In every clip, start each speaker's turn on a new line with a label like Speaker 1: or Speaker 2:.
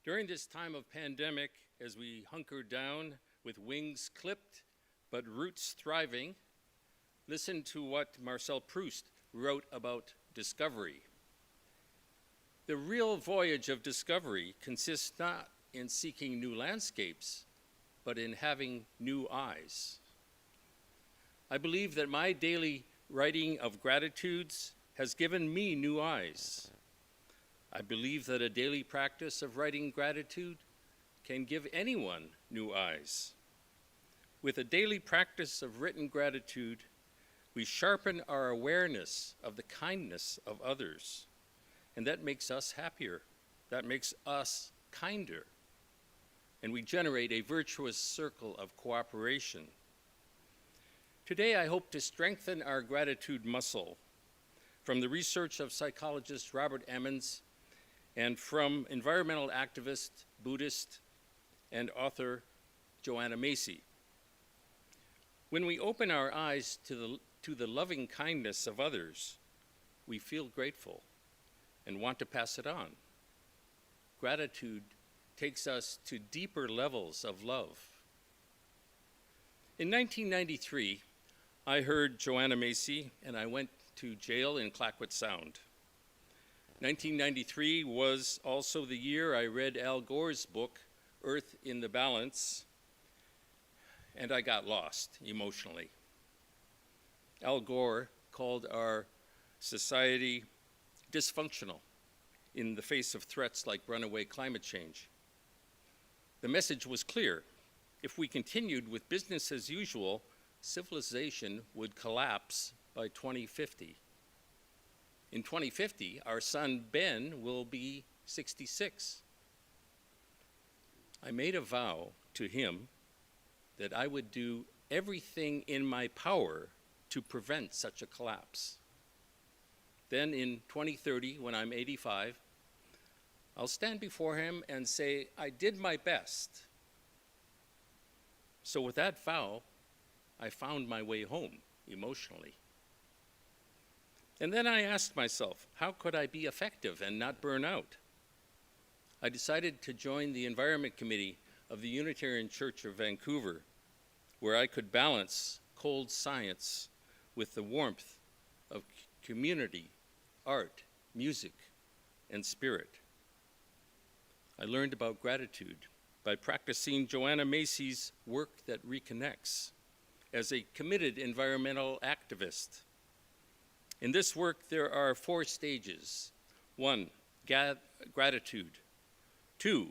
Speaker 1: During this time of pandemic, as we hunker down with wings clipped but roots thriving, listen to what Marcel Proust wrote about discovery. The real voyage of discovery consists not in seeking new landscapes, but in having new eyes. I believe that my daily writing of gratitudes has given me new eyes. I believe that a daily practice of writing gratitude can give anyone new eyes. With a daily practice of written gratitude, we sharpen our awareness of the kindness of others, and that makes us happier. That makes us kinder. And we generate a virtuous circle of cooperation. Today, I hope to strengthen our gratitude muscle from the research of psychologist Robert Emmons and from environmental activist, Buddhist, and author Joanna Macy. When we open our eyes to the loving kindness of others, we feel grateful and want to pass it on. Gratitude takes us to deeper levels of love. In 1993, I heard Joanna Macy, and I went to jail in Clayoquot Sound. 1993 was also the year I read Al Gore's book, Earth in the Balance, and I got lost emotionally. Al Gore called our society dysfunctional in the face of threats like runaway climate change. The message was clear. If we continued with business as usual, civilization would collapse by 2050. In 2050, our son Ben will be 66. I made a vow to him that I would do everything in my power to prevent such a collapse. Then in 2030, when I'm 85, I'll stand before him and say, I did my best. So with that vow, I found my way home emotionally. And then I asked myself, how could I be effective and not burn out? I decided to join the Environment Committee of the Unitarian Church of Vancouver, where I could balance cold science with the warmth of community, art, music, and spirit. I learned about gratitude by practicing Joanna Macy's work that reconnects as a committed environmental activist. In this work, there are 4 stages. 1, gratitude. 2,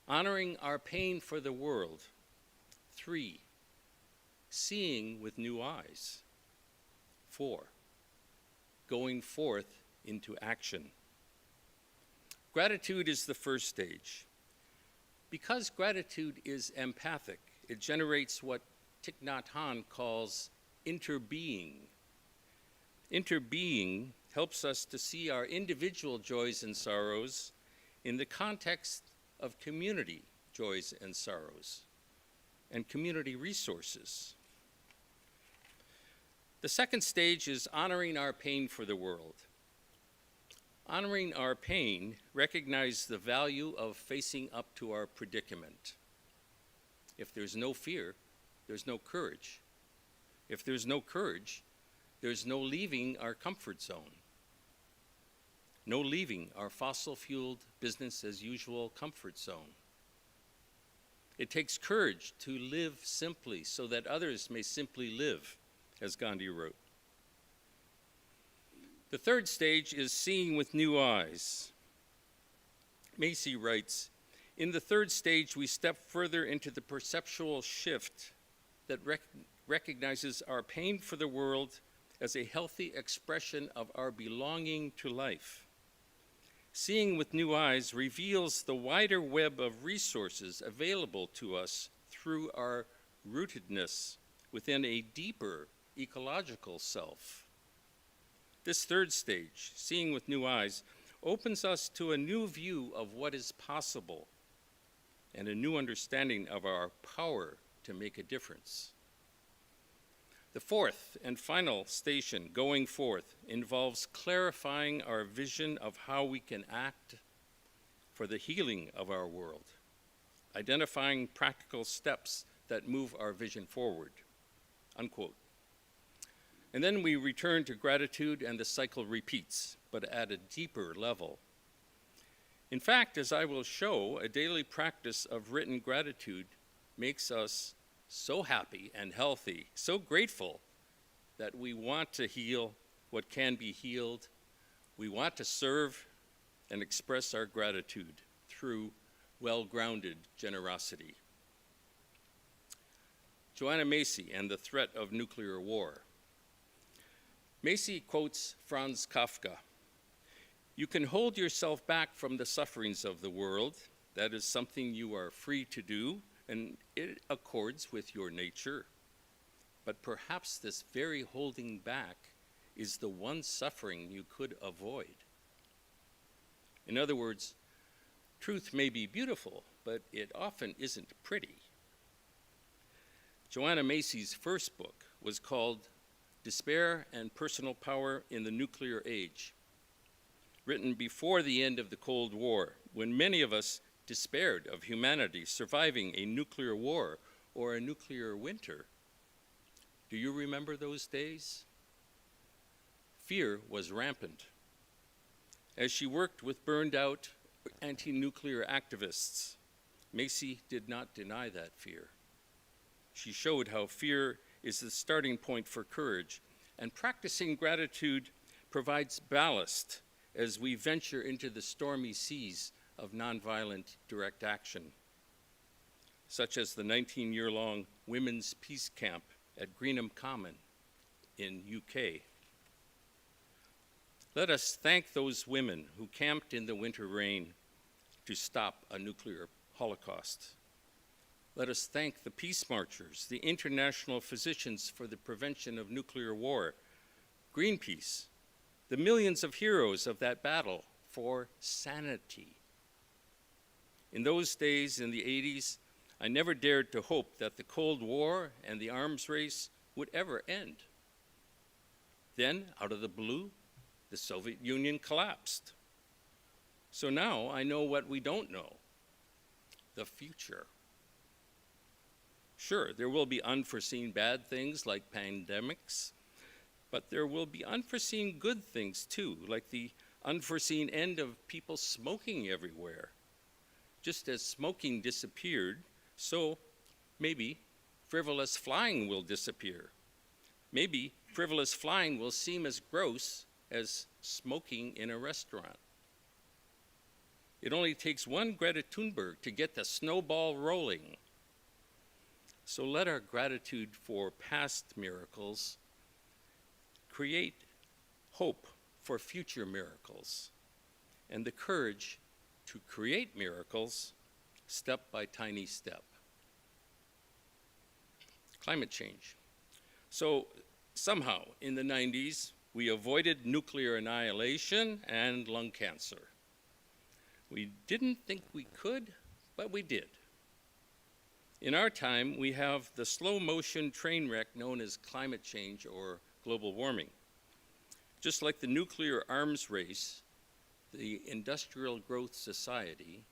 Speaker 1: honoring our pain for the world. 3, seeing with new eyes. 4, going forth into action. Gratitude is the first stage. Because gratitude is empathic, it generates what Thich Nhat Hanh calls interbeing. Interbeing helps us to see our individual joys and sorrows in the context of community joys and sorrows and community resources. The second stage is honoring our pain for the world. Honoring our pain recognizes the value of facing up to our predicament. If there's no fear, there's no courage. If there's no courage, there's no leaving our comfort zone. No leaving our fossil-fueled business-as-usual comfort zone. It takes courage to live simply so that others may simply live, as Gandhi wrote. The third stage is seeing with new eyes. Macy writes, in the third stage, we step further into the perceptual shift that recognizes our pain for the world as a healthy expression of our belonging to life. Seeing with new eyes reveals the wider web of resources available to us through our rootedness within a deeper ecological self. This third stage, seeing with new eyes, opens us to a new view of what is possible and a new understanding of our power to make a difference. The fourth and final station, going forth, involves clarifying our vision of how we can act for the healing of our world, identifying practical steps that move our vision forward, unquote. And then we return to gratitude and the cycle repeats, but at a deeper level. In fact, as I will show, a daily practice of written gratitude makes us so happy and healthy, so grateful that we want to heal what can be healed. We want to serve and express our gratitude through well-grounded generosity. Joanna Macy and the threat of nuclear war. Macy quotes Franz Kafka. "You can hold yourself back from the sufferings of the world. That is something you are free to do, and it accords with your nature. But perhaps this very holding back is the one suffering you could avoid." In other words, truth may be beautiful, but it often isn't pretty. Joanna Macy's first book was called Despair and Personal Power in the Nuclear Age, written before the end of the Cold War, when many of us despaired of humanity surviving a nuclear war or a nuclear winter. Do you remember those days? Fear was rampant. As she worked with burned out anti-nuclear activists, Macy did not deny that fear. She showed how fear is the starting point for courage, and practicing gratitude provides ballast as we venture into the stormy seas of nonviolent direct action, such as the 19-year-long Women's Peace Camp at Greenham Common in UK. Let us thank those women who camped in the winter rain to stop a nuclear holocaust. Let us thank the peace marchers, the international physicians for the prevention of nuclear war, Greenpeace, the millions of heroes of that battle for sanity. In those days, in the 80s, I never dared to hope that the Cold War and the arms race would ever end. Then, out of the blue, the Soviet Union collapsed. So now I know what we don't know: the future. Sure, there will be unforeseen bad things like pandemics, but there will be unforeseen good things too, like the unforeseen end of people smoking everywhere. Just as smoking disappeared, so maybe frivolous flying will disappear. Maybe frivolous flying will seem as gross as smoking in a restaurant. It only takes one Greta Thunberg to get the snowball rolling. So let our gratitude for past miracles create hope for future miracles and the courage to create miracles step by tiny step. Climate change. So somehow in the 90s, we avoided nuclear annihilation and lung cancer. We didn't think we could, but we did. In our time, we have the slow motion train wreck known as climate change or global warming. Just like the nuclear arms race, the industrial growth society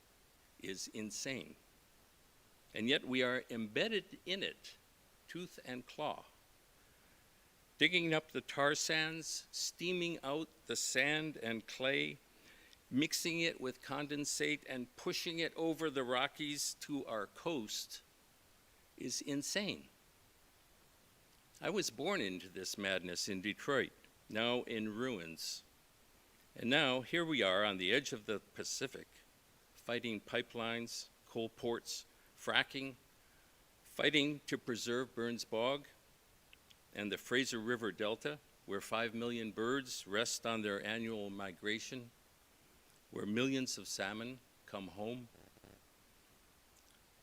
Speaker 1: is insane. And yet we are embedded in it, tooth and claw. Digging up the tar sands, steaming out the sand and clay, mixing it with condensate and pushing it over the Rockies to our coast is insane. I was born into this madness in Detroit, now in ruins. And now here we are on the edge of the Pacific, fighting pipelines, coal ports, fracking, fighting to preserve Burns Bog and the Fraser River Delta, where 5 million birds rest on their annual migration, where millions of salmon come home.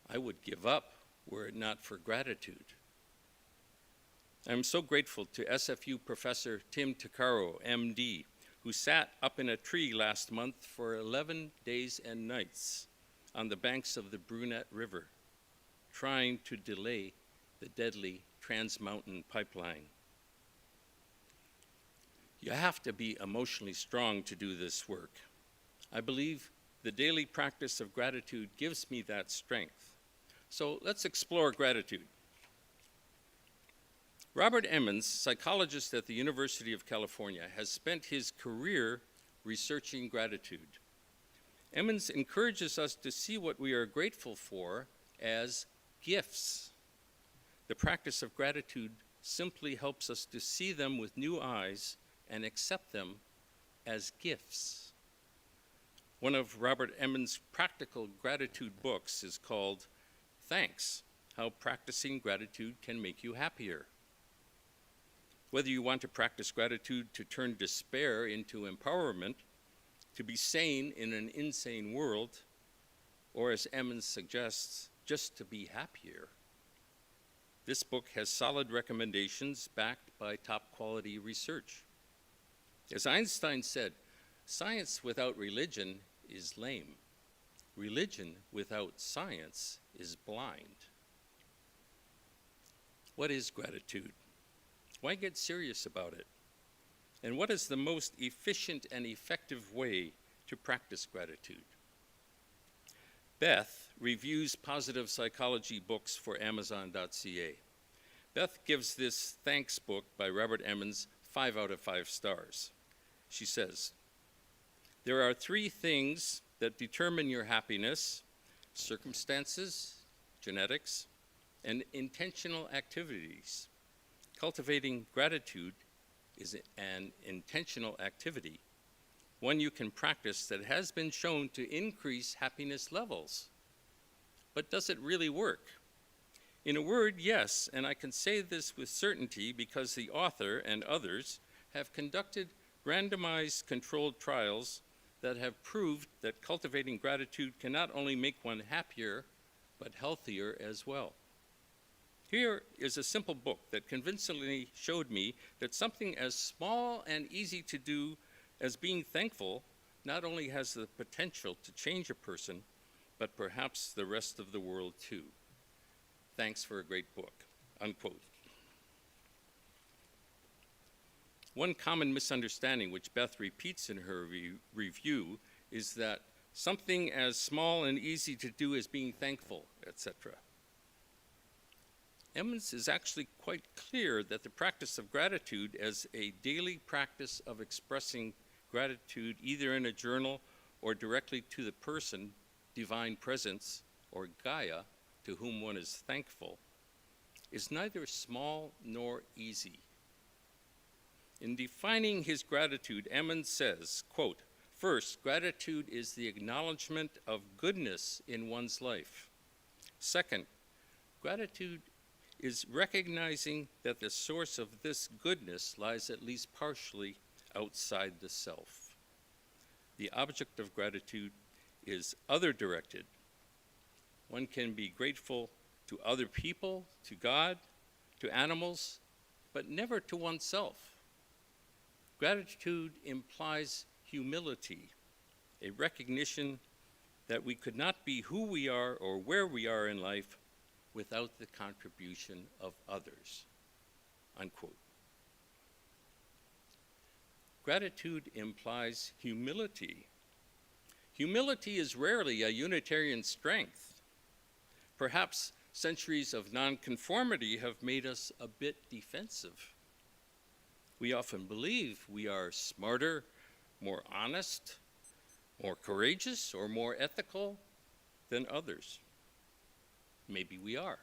Speaker 1: I would give up were it not for gratitude. I'm so grateful to SFU professor Tim Tuccaro, MD, who sat up in a tree last month for 11 days and nights on the banks of the Brunette River, trying to delay the deadly Trans Mountain pipeline. You have to be emotionally strong to do this work. I believe the daily practice of gratitude gives me that strength. So let's explore gratitude. Robert Emmons, psychologist at the University of California, has spent his career researching gratitude. Emmons encourages us to see what we are grateful for as gifts. The practice of gratitude simply helps us to see them with new eyes and accept them as gifts. One of Robert Emmons' practical gratitude books is called Thanks: How Practicing Gratitude Can Make You Happier. Whether you want to practice gratitude to turn despair into empowerment, to be sane in an insane world, or as Emmons suggests, just to be happier, this book has solid recommendations backed by top quality research. As Einstein said, science without religion is lame. Religion without science is blind. What is gratitude? Why get serious about it? And what is the most efficient and effective way to practice gratitude? Beth reviews positive psychology books for Amazon.ca. Beth gives this thanks book by Robert Emmons 5 out of 5 stars. She says, "There are 3 things that determine your happiness: circumstances, genetics, and intentional activities. Cultivating gratitude is an intentional activity, one you can practice that has been shown to increase happiness levels. But does it really work? In a word, yes, and I can say this with certainty because the author and others have conducted randomized controlled trials that have proved that cultivating gratitude can not only make one happier, but healthier as well. Here is a simple book that convincingly showed me that something as small and easy to do as being thankful not only has the potential to change a person, but perhaps the rest of the world too. Thanks for a great book," unquote. One common misunderstanding which Beth repeats in her review is that something as small and easy to do as being thankful, etc. Emmons is actually quite clear that the practice of gratitude as a daily practice of expressing gratitude either in a journal or directly to the person, divine presence, or Gaia, to whom one is thankful, is neither small nor easy. In defining his gratitude, Emmons says, quote, "First, gratitude is the acknowledgement of goodness in one's life. Second, gratitude is recognizing that the source of this goodness lies at least partially outside the self. The object of gratitude is other-directed. One can be grateful to other people, to God, to animals, but never to oneself. Gratitude implies humility, a recognition that we could not be who we are or where we are in life without the contribution of others," unquote. Gratitude implies humility. Humility is rarely a Unitarian strength. Perhaps centuries of nonconformity have made us a bit defensive. We often believe we are smarter, more honest, more courageous, or more ethical than others. Maybe we are.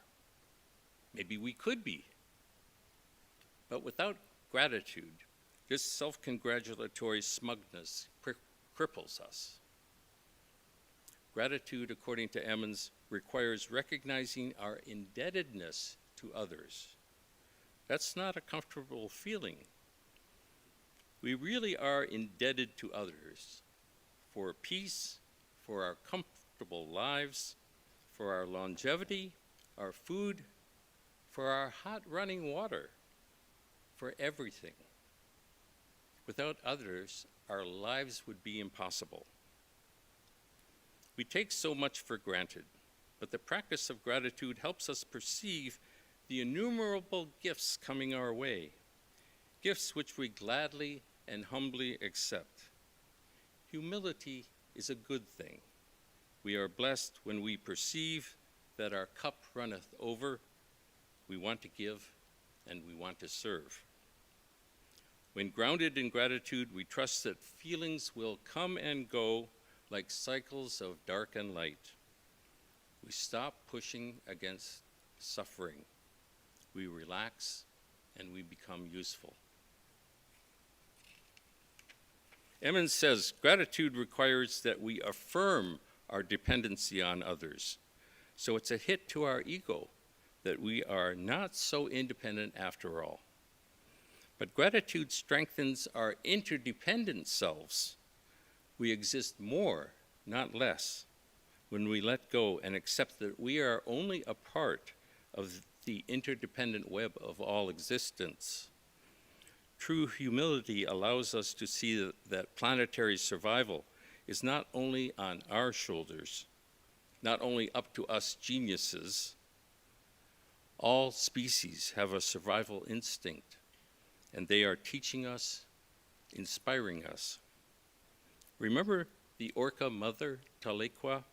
Speaker 1: Maybe we could be. But without gratitude, this self-congratulatory smugness cripples us. Gratitude, according to Emmons, requires recognizing our indebtedness to others. That's not a comfortable feeling. We really are indebted to others for peace, for our comfortable lives, for our longevity, our food, for our hot running water, for everything. Without others, our lives would be impossible. We take so much for granted, but the practice of gratitude helps us perceive the innumerable gifts coming our way, gifts which we gladly and humbly accept. Humility is a good thing. We are blessed when we perceive that our cup runneth over. We want to give and we want to serve. When grounded in gratitude, we trust that feelings will come and go like cycles of dark and light. We stop pushing against suffering. We relax and we become useful. Emmons says, gratitude requires that we affirm our dependency on others. So it's a hit to our ego that we are not so independent after all. But gratitude strengthens our interdependent selves. We exist more, not less, when we let go and accept that we are only a part of the interdependent web of all existence. True humility allows us to see that planetary survival is not only on our shoulders, not only up to us geniuses. All species have a survival instinct, and they are teaching us, inspiring us. Remember the orca mother, Tahlequah,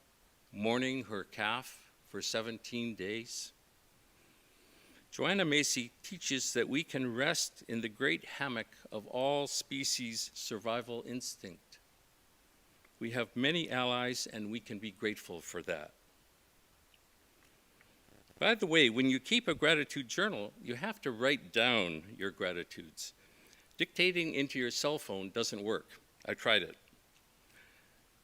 Speaker 1: mourning her calf for 17 days? Joanna Macy teaches that we can rest in the great hammock of all species' survival instinct. We have many allies, and we can be grateful for that. By the way, when you keep a gratitude journal, you have to write down your gratitudes. Dictating into your cell phone doesn't work. I tried it.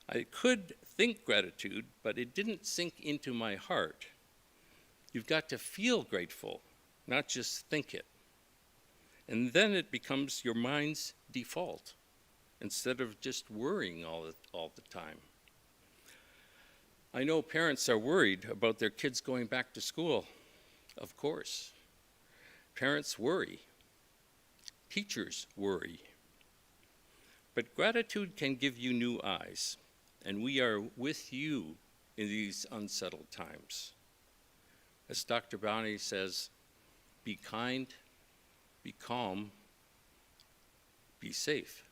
Speaker 1: I could think gratitude, but it didn't sink into my heart. You've got to feel grateful, not just think it. And then it becomes your mind's default, instead of just worrying all the time. I know parents are worried about their kids going back to school. Of course. Parents worry. Teachers worry. But gratitude can give you new eyes, and we are with you in these unsettled times. As Dr. Bowney says, be kind, be calm, be safe.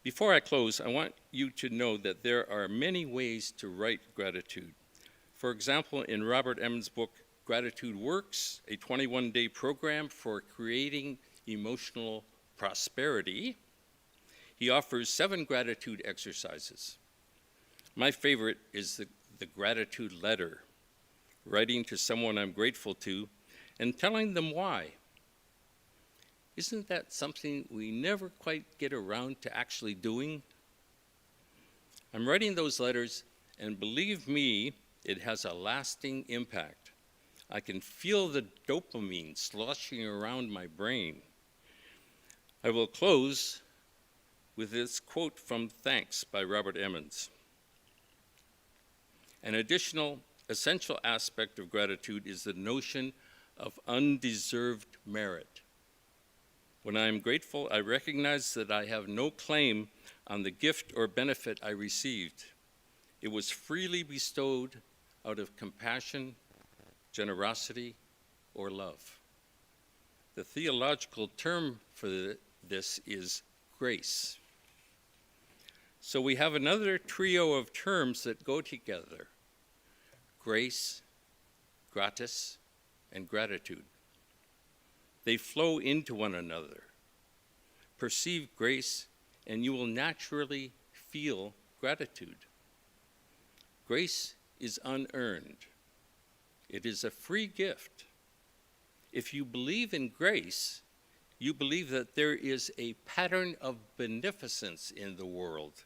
Speaker 1: Before I close, I want you to know that there are many ways to write gratitude. For example, in Robert Emmons' book, Gratitude Works, a 21-day program for creating emotional prosperity, he offers 7 gratitude exercises. My favorite is the gratitude letter, writing to someone I'm grateful to and telling them why. Isn't that something we never quite get around to actually doing? I'm writing those letters, and believe me, it has a lasting impact. I can feel the dopamine sloshing around my brain. I will close with this quote from Thanks by Robert Emmons. An additional essential aspect of gratitude is the notion of undeserved merit. When I am grateful, I recognize that I have no claim on the gift or benefit I received. It was freely bestowed out of compassion, generosity, or love. The theological term for this is grace. So we have another trio of terms that go together: grace, gratis, and gratitude. They flow into one another. Perceive grace, and you will naturally feel gratitude. Grace is unearned. It is a free gift. If you believe in grace, you believe that there is a pattern of beneficence in the world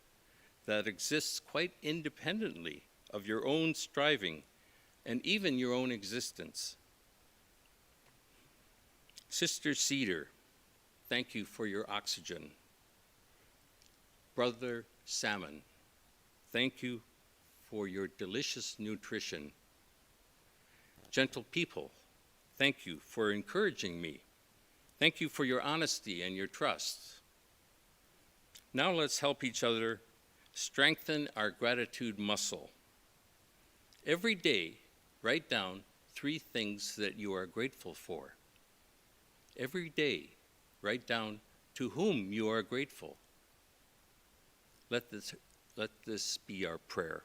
Speaker 1: that exists quite independently of your own striving and even your own existence. Sister Cedar, thank you for your oxygen. Brother Salmon, thank you for your delicious nutrition. Gentle people, thank you for encouraging me. Thank you for your honesty and your trust. Now let's help each other strengthen our gratitude muscle. Every day, write down 3 things that you are grateful for. Every day, write down to whom you are grateful. Let this be our prayer.